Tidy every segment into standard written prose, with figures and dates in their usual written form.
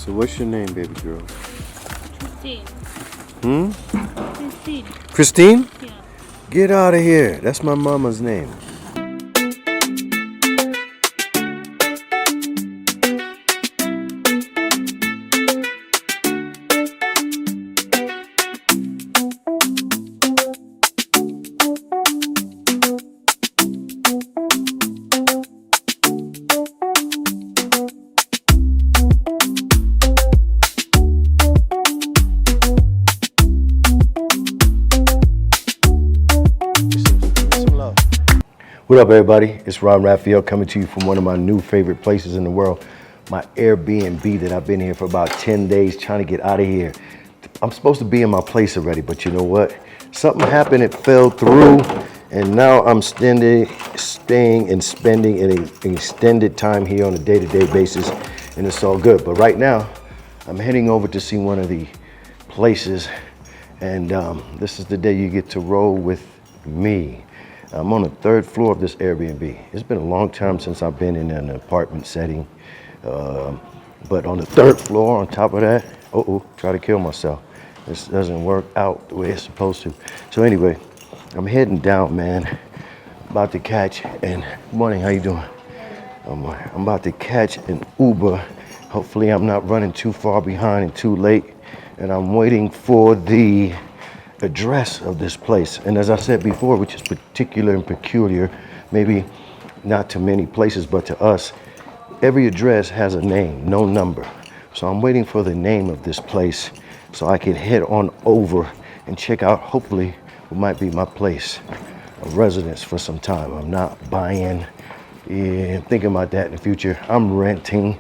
So what's your name, baby girl? Christine. Hmm? Christine. Christine? Yeah. Get out of here. That's my mama's name. What up, everybody? It's Ron Raphael coming to you from one of my new favorite places in the world, my Airbnb that I've been here for about 10 days trying to get out of here. I'm supposed to be in my place already, but you know what? Something happened, it fell through, and now I'm staying and spending an extended time here on a day-to-day basis, and it's all good. But right now, I'm heading over to see one of the places, and this is the day you get to roll with me. I'm on the third floor of this Airbnb. It's been a long time since I've been in an apartment setting, but on the third floor, on top of that, try to kill myself. This doesn't work out the way it's supposed to. So anyway, I'm heading down, man. About to catch morning, how you doing? I'm about to catch an Uber. Hopefully I'm not running too far behind and too late. And I'm waiting for the address of this place. And as I said before, which is particular and peculiar, maybe not to many places, but to us, every address has a name, no number. So I'm waiting for the name of this place so I can head on over and check out, hopefully, what might be my place of residence for some time. I'm not buying, thinking about that in the future. I'm renting,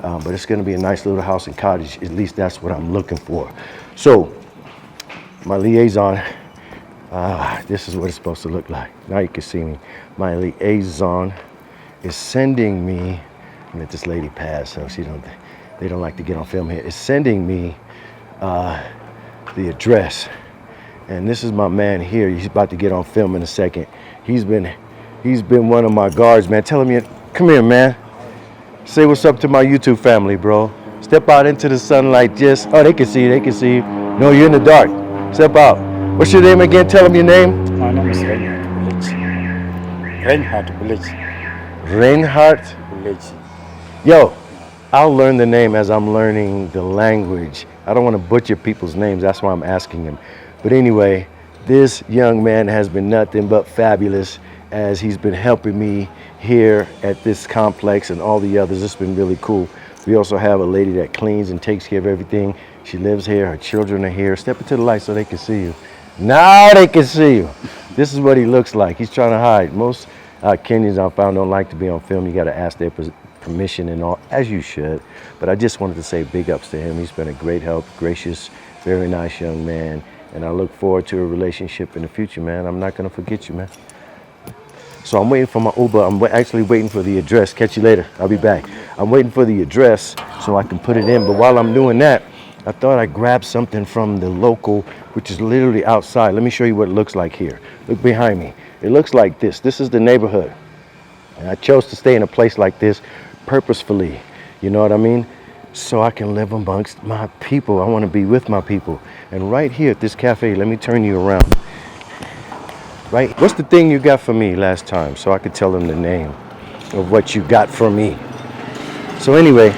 but it's gonna be a nice little house and cottage. At least that's what I'm looking for. So, my liaison, this is what it's supposed to look like. Now you can see me. My liaison is sending me, let this lady pass so they don't like to get on film here. Is sending me the address. And this is my man here. He's about to get on film in a second. He's been one of my guards, man. Tell him, come here, man. Say what's up to my YouTube family, bro. Step out into the sunlight just, they can see you. No, you're in the dark. Step out. What's your name again? Tell them your name. My name is Reinhard Bulic. Reinhard Bulic. Reinhard? Bulic. Yo, I'll learn the name as I'm learning the language. I don't want to butcher people's names. That's why I'm asking him. But anyway, this young man has been nothing but fabulous as he's been helping me here at this complex and all the others. It's been really cool. We also have a lady that cleans and takes care of everything. She lives here, her children are here. Step into the light so they can see you. Now they can see you. This is what he looks like. He's trying to hide. Most Kenyans I found don't like to be on film. You got to ask their permission and all, as you should. But I just wanted to say big ups to him. He's been a great help, gracious, very nice young man. And I look forward to a relationship in the future, man. I'm not going to forget you, man. So I'm waiting for my Uber. I'm actually waiting for the address. Catch you later. I'll be back. I'm waiting for the address so I can put it in. But while I'm doing that, I thought I'd grab something from the local, which is literally outside. Let me show you what it looks like here. Look behind me. It looks like this. This is the neighborhood. And I chose to stay in a place like this purposefully. You know what I mean? So I can live amongst my people. I want to be with my people. And right here at this cafe, let me turn you around. Right? What's the thing you got for me last time? So I could tell them the name of what you got for me. So anyway,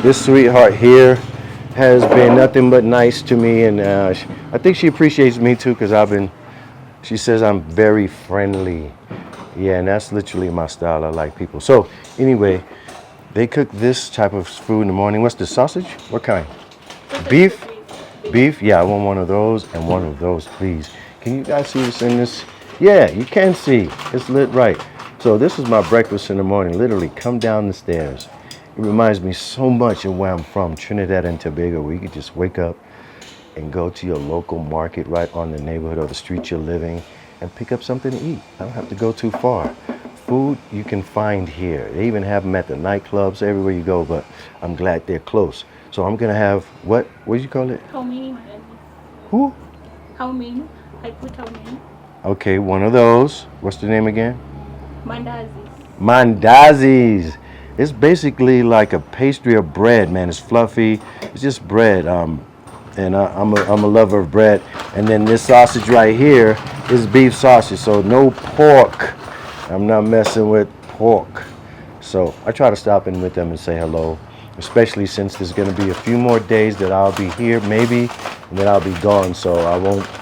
this sweetheart here has been nothing but nice to me, and I think she appreciates me too, because she says I'm very friendly. Yeah, and that's literally my style. I like people. So anyway, they cook this type of food in the morning. What's the sausage? What kind? Beef? Beef? Yeah, I want one of those and one of those, please. Can you guys see what's in this? Yeah, you can see. It's lit right. So this is my breakfast in the morning. Literally, come down the stairs. It reminds me so much of where I'm from, Trinidad and Tobago, where you could just wake up and go to your local market right on the neighborhood or the street you're living and pick up something to eat. I don't have to go too far. Food you can find here. They even have them at the nightclubs, everywhere you go, but I'm glad they're close. So I'm gonna have, what do you call it? How many? Who? How many? I put how many? Okay, one of those. What's the name again? Mandazis. Mandazis. It's basically like a pastry of bread, man. It's fluffy. It's just bread. And I'm a lover of bread. And then this sausage right here is beef sausage, so no pork. I'm not messing with pork. So I try to stop in with them and say hello, especially since there's going to be a few more days that I'll be here, maybe, and then I'll be gone. So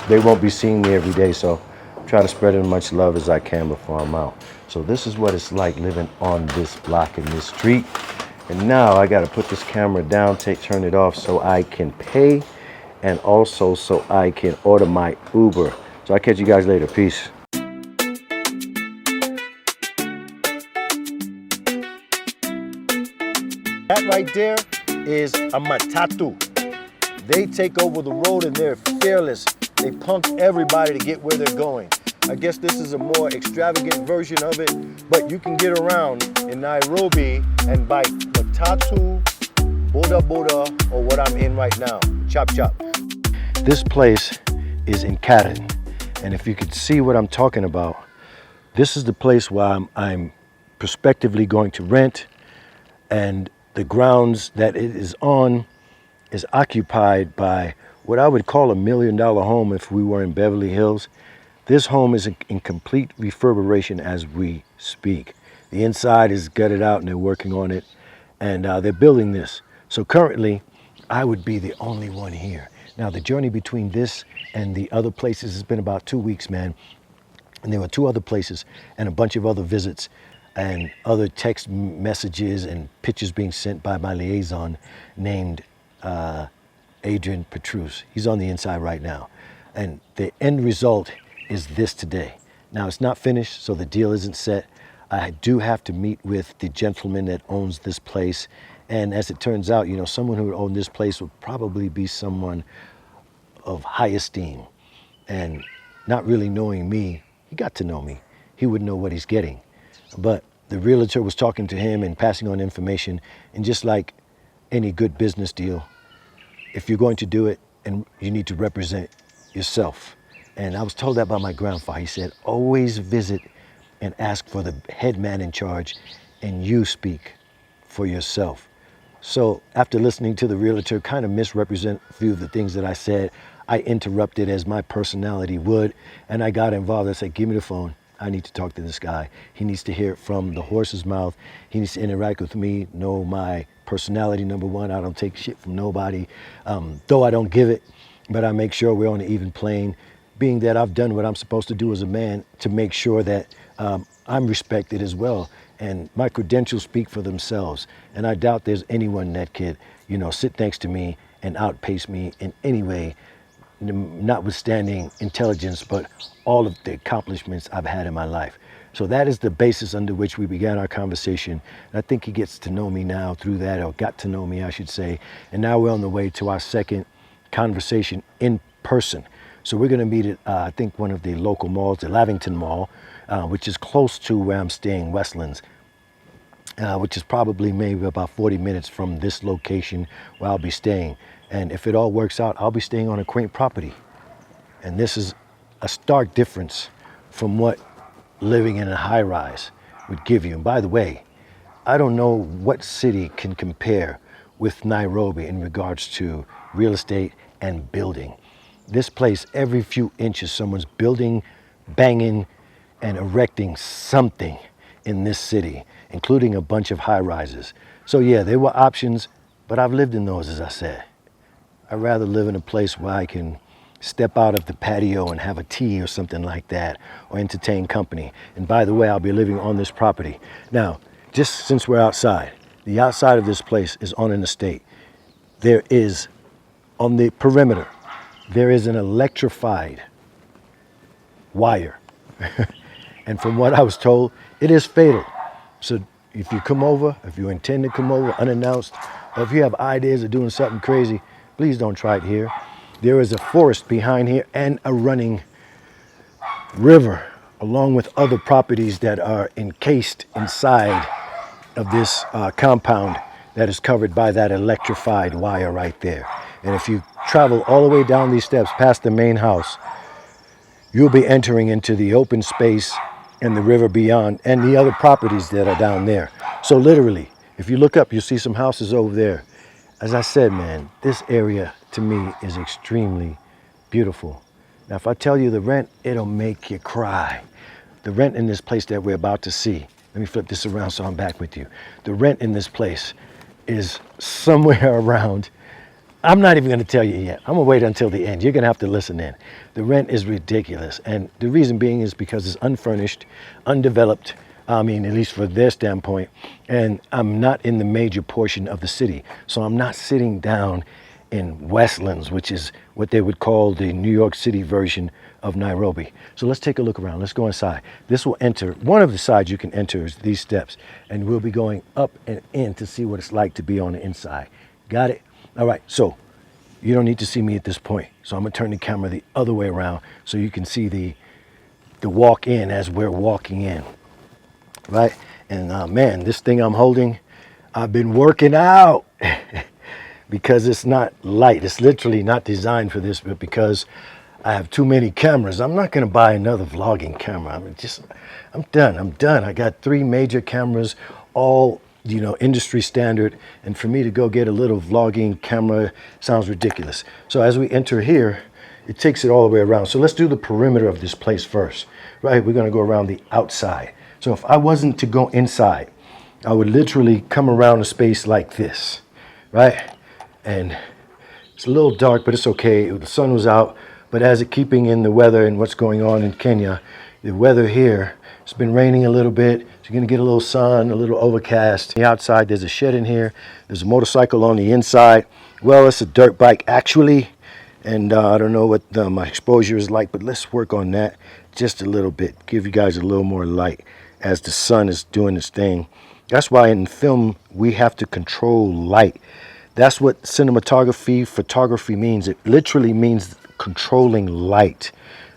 they won't be seeing me every day. So try to spread as much love as I can before I'm out. So this is what it's like living on this block in this street. And now I got to put this camera down, turn it off so I can pay, and also so I can order my Uber. So I'll catch you guys later. Peace. That right there is a matatu. They take over the road and they're fearless. They punk everybody to get where they're going. I guess this is a more extravagant version of it, but you can get around in Nairobi and buy matatu, boda boda, or what I'm in right now, chop chop. This place is in Karen, and if you could see what I'm talking about, this is the place where I'm prospectively going to rent, and the grounds that it is on is occupied by what I would call $1 million home if we were in Beverly Hills. This home is in complete refurbishment as we speak. The inside is gutted out and they're working on it, and they're building this. So currently, I would be the only one here. Now, the journey between this and the other places has been about 2 weeks, man. And there were 2 other places and a bunch of other visits and other text messages and pictures being sent by my liaison named Adrian Petrus. He's on the inside right now. And the end result is this today. Now, it's not finished, so the deal isn't set. I do have to meet with the gentleman that owns this place. And as it turns out, you know, someone who would own this place would probably be someone of high esteem. And not really knowing me, he got to know me. He would know what he's getting. But the realtor was talking to him and passing on information. And just like any good business deal, if you're going to do it, and you need to represent yourself. And I was told that by my grandfather. He said, always visit and ask for the head man in charge, and you speak for yourself. So after listening to the realtor kind of misrepresent a few of the things that I said, I interrupted as my personality would, and I got involved. I said, give me the phone. I need to talk to this guy. He needs to hear it from the horse's mouth. He needs to interact with me, know my personality, number one. I don't take shit from nobody, though I don't give it, but I make sure we're on an even plane, being that I've done what I'm supposed to do as a man to make sure that I'm respected as well. And my credentials speak for themselves. And I doubt there's anyone that could, you know, sit next to me and outpace me in any way, notwithstanding intelligence, but all of the accomplishments I've had in my life. So that is the basis under which we began our conversation. And I think he gets to know me now through that, or got to know me, I should say. And now we're on the way to our second conversation in person. So we're going to meet at, I think, one of the local malls, the Lavington Mall, which is close to where I'm staying, Westlands, which is probably maybe about 40 minutes from this location where I'll be staying. And if it all works out, I'll be staying on a quaint property. And this is a stark difference from what living in a high-rise would give you. And by the way, I don't know what city can compare with Nairobi in regards to real estate and building. This place, every few inches, someone's building, banging, and erecting something in this city, including a bunch of high-rises. So yeah, there were options, but I've lived in those, as I said. I'd rather live in a place where I can step out of the patio and have a tea or something like that, or entertain company. And by the way, I'll be living on this property. Now, just since we're outside, the outside of this place is on an estate. There is, on the perimeter, there is an electrified wire. And from what I was told, it is fatal. So if you come over, if you intend to come over unannounced, or if you have ideas of doing something crazy, please don't try it here. There is a forest behind here and a running river, along with other properties that are encased inside of this compound that is covered by that electrified wire right there. And if you travel all the way down these steps past the main house, you'll be entering into the open space and the river beyond and the other properties that are down there. So literally, If you look up, you'll see some houses over there. As I said, man, this area to me is extremely beautiful. Now, if I tell you the rent, it'll make you cry. The rent in this place that we're about to see, let me flip this around so I'm back with you. The rent in this place is somewhere around, I'm not even going to tell you yet. I'm going to wait until the end. You're going to have to listen in. The rent is ridiculous. And the reason being is because it's unfurnished, undeveloped, I mean, at least for their standpoint. And I'm not in the major portion of the city. So I'm not sitting down in Westlands, which is what they would call the New York City version of Nairobi. So let's take a look around. Let's go inside. This will enter, one of the sides you can enter is these steps. And we'll be going up and in to see what it's like to be on the inside. Got it? All right, so you don't need to see me at this point. So I'm gonna turn the camera the other way around so you can see the walk in as we're walking in, right? And man, this thing I'm holding, I've been working out because it's not light. It's literally not designed for this, but because I have too many cameras. I'm not gonna buy another vlogging camera. I'm done. I got 3 major cameras, all industry standard, and for me to go get a little vlogging camera sounds ridiculous. So as we enter here, it takes it all the way around. So let's do the perimeter of this place first, right? We're gonna go around the outside. So if I wasn't to go inside, I would literally come around a space like this, right? And it's a little dark, but it's okay. The sun was out, but as it keeping in the weather and what's going on in Kenya, the weather here, it's been raining a little bit. So you're gonna get a little sun, a little overcast. The outside, there's a shed in here. There's a motorcycle on the inside. Well, it's a dirt bike actually. And I don't know what my exposure is like, but let's work on that just a little bit. Give you guys a little more light as the sun is doing its thing. That's why in film, we have to control light. That's what cinematography, photography means. It literally means controlling light.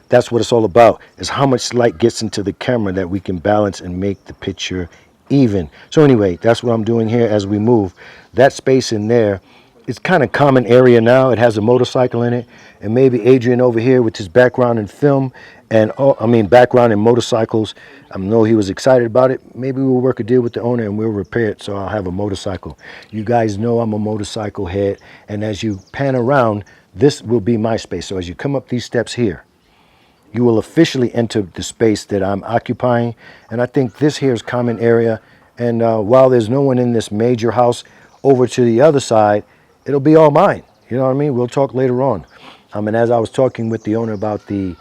That's what it's all about, is how much light gets into the camera that we can balance and make the picture even. So anyway, that's what I'm doing here as we move. That space in there, it's kind of common area now. It has a motorcycle in it, and maybe Adrian over here with his background in film and background in motorcycles. I know he was excited about it. Maybe we'll work a deal with the owner and we'll repair it so I'll have a motorcycle. You guys know I'm a motorcycle head, and as you pan around, this will be my space. So as you come up these steps here, you will officially enter the space that I'm occupying. And I think this here is common area. And while there's no one in this major house, over to the other side, it'll be all mine. You know what I mean? We'll talk later on. And as I was talking with the owner about the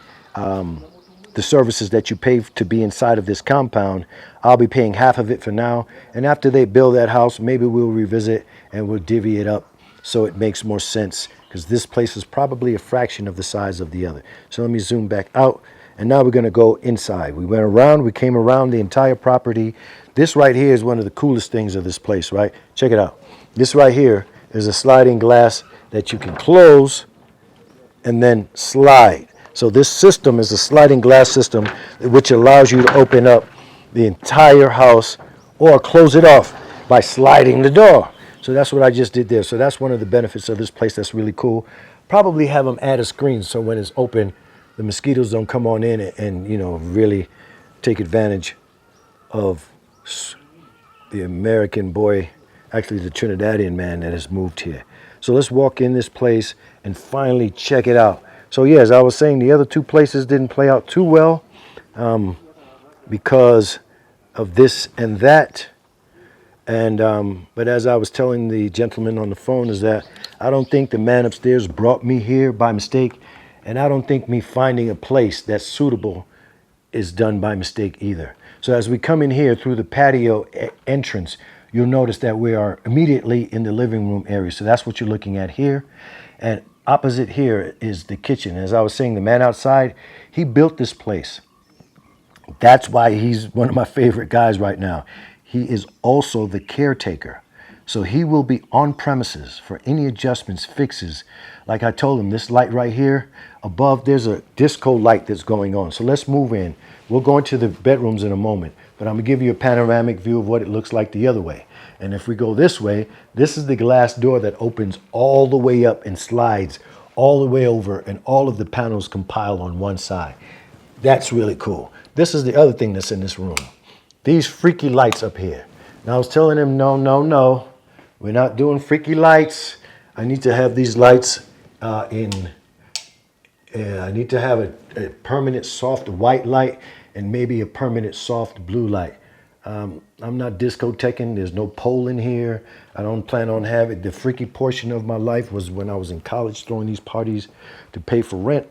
services that you pay to be inside of this compound, I'll be paying half of it for now. And after they build that house, maybe we'll revisit and we'll divvy it up so it makes more sense, because this place is probably a fraction of the size of the other. So let me zoom back out, and now we're gonna go inside. We went around, we came around the entire property. This right here is one of the coolest things of this place, right? Check it out. This right here is a sliding glass that you can close and then slide. So this system is a sliding glass system which allows you to open up the entire house or close it off by sliding the door. So that's what I just did there. So that's one of the benefits of this place that's really cool. Probably have them add a screen so when it's open, the mosquitoes don't come on in and really take advantage of the American boy, actually the Trinidadian man that has moved here. So let's walk in this place and finally check it out. So yeah, as I was saying, the other 2 places didn't play out too well because of this and that. And but as I was telling the gentleman on the phone, is that I don't think the man upstairs brought me here by mistake, and I don't think me finding a place that's suitable is done by mistake either. So as we come in here through the patio entrance, you'll notice that we are immediately in the living room area. So that's what you're looking at here. And opposite here is the kitchen. As I was saying, the man outside, he built this place. That's why he's one of my favorite guys right now. He is also the caretaker. So he will be on premises for any adjustments, fixes. Like I told him, this light right here above, there's a disco light that's going on. So let's move in. We'll go into the bedrooms in a moment, but I'm gonna give you a panoramic view of what it looks like the other way. And if we go this way, this is the glass door that opens all the way up and slides all the way over, and all of the panels compile on one side. That's really cool. This is the other thing that's in this room. These freaky lights up here. And I was telling him, no, we're not doing freaky lights. I need to have these lights I need to have a permanent soft white light and maybe a permanent soft blue light. I'm not discoteching. There's no pole in here. I don't plan on having. The freaky portion of my life was when I was in college throwing these parties to pay for rent.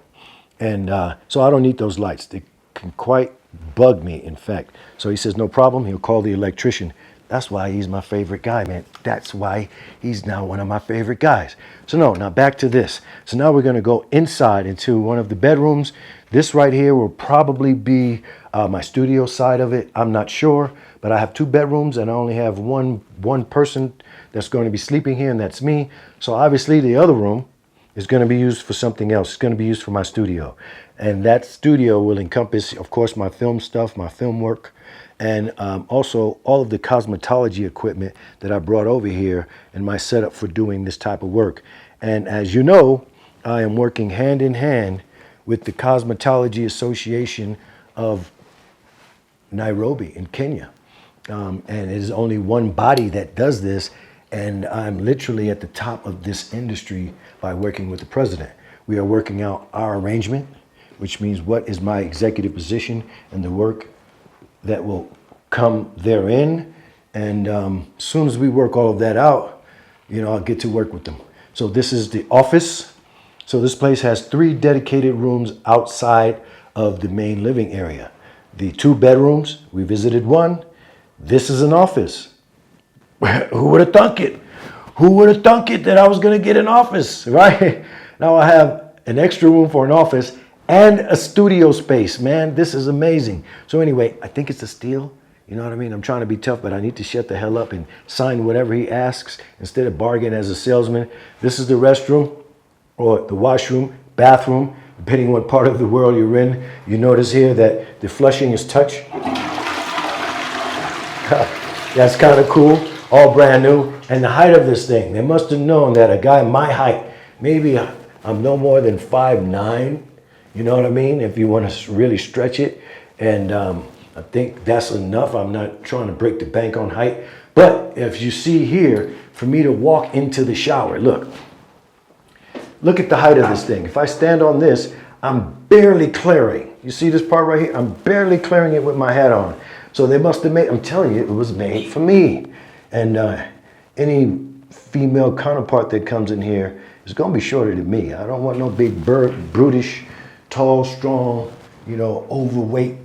And so I don't need those lights. They can quite bug me, in fact. So he says, no problem. He'll call the electrician. That's why he's my favorite guy, man. That's why he's now one of my favorite guys. So no, now back to this. So now we're going to go inside into one of the bedrooms. This right here will probably be my studio side of it. I'm not sure, but I have 2 bedrooms and I only have one person that's going to be sleeping here, and that's me. So obviously the other room is going to be used for something else. It's going to be used for my studio. And that studio will encompass, of course, my film stuff, my film work, and also all of the cosmetology equipment that I brought over here and my setup for doing this type of work. And as you know, I am working hand in hand with the Cosmetology Association of Nairobi in Kenya. And it is only one body that does this, and I'm literally at the top of this industry by working with the president. We are working out our arrangement, which means what is my executive position and the work that will come therein. And as soon as we work all of that out, I'll get to work with them. So this is the office. So this place has 3 dedicated rooms outside of the main living area. The 2 bedrooms, we visited one. This is an office. Who would have thunk it? Who would have thunk it that I was going to get an office, right? Now I have an extra room for an office and a studio space, man. This is amazing. So anyway, I think it's a steal. You know what I mean? I'm trying to be tough, but I need to shut the hell up and sign whatever he asks instead of bargain as a salesman. This is the restroom or the washroom, bathroom, depending what part of the world you're in. You notice here that the flushing is touch. That's kind of cool, all brand new. And the height of this thing, they must have known that a guy my height, maybe I'm no more than 5'9", you know what I mean? If you want to really stretch it. And I think that's enough. I'm not trying to break the bank on height. But if you see here, for me to walk into the shower, look at the height of this thing. If I stand on this, I'm barely clearing. You see this part right here? I'm barely clearing it with my hat on. So they must have made, I'm telling you, it was made for me. And any female counterpart that comes in here is going to be shorter than me. I don't want no big, brutish, tall, strong, overweight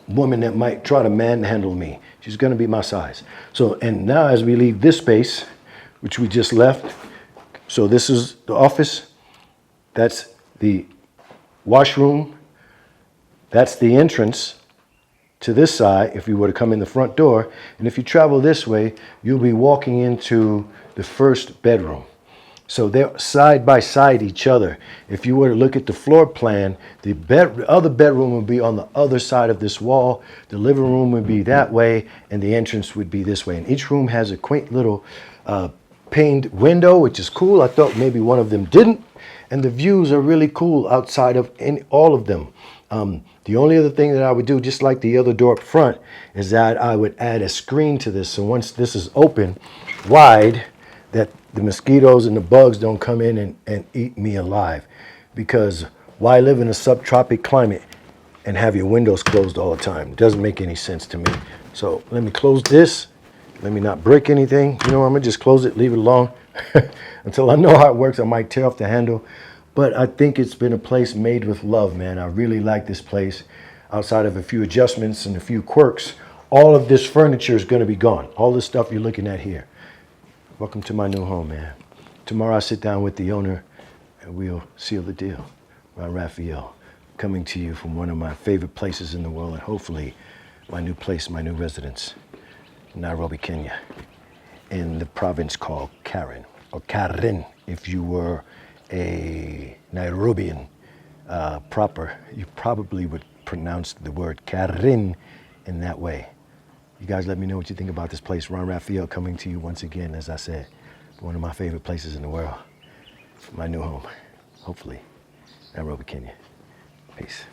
woman that might try to manhandle me. She's going to be my size. So, and now as we leave this space, which we just left, so this is the office, that's the washroom, that's the entrance to this side if you were to come in the front door. And if you travel this way, you'll be walking into the first bedroom. So they're side by side each other. If you were to look at the floor plan, the other bedroom would be on the other side of this wall. The living room would be that way, and the entrance would be this way. And each room has a quaint little paned window, which is cool. I thought maybe one of them didn't. And the views are really cool outside of all of them. The only other thing that I would do, just like the other door up front, is that I would add a screen to this. So once this is open wide, that the mosquitoes and the bugs don't come in and eat me alive. Because why live in a subtropic climate and have your windows closed all the time? It doesn't make any sense to me. So let me close this. Let me not break anything. I'm going to just close it, leave it alone. Until I know how it works, I might tear off the handle. But I think it's been a place made with love, man. I really like this place. Outside of a few adjustments and a few quirks, all of this furniture is going to be gone. All this stuff you're looking at here. Welcome to my new home, man. Tomorrow I sit down with the owner and we'll seal the deal. Ron Raphael, coming to you from one of my favorite places in the world, and hopefully my new place, my new residence, Nairobi, Kenya, in the province called Karen, or Karen, if you were a Nairobian proper, you probably would pronounce the word Karen in that way. You guys let me know what you think about this place. Ron Raphael coming to you once again, as I said, one of my favorite places in the world. My new home, hopefully, Nairobi, Kenya. Peace.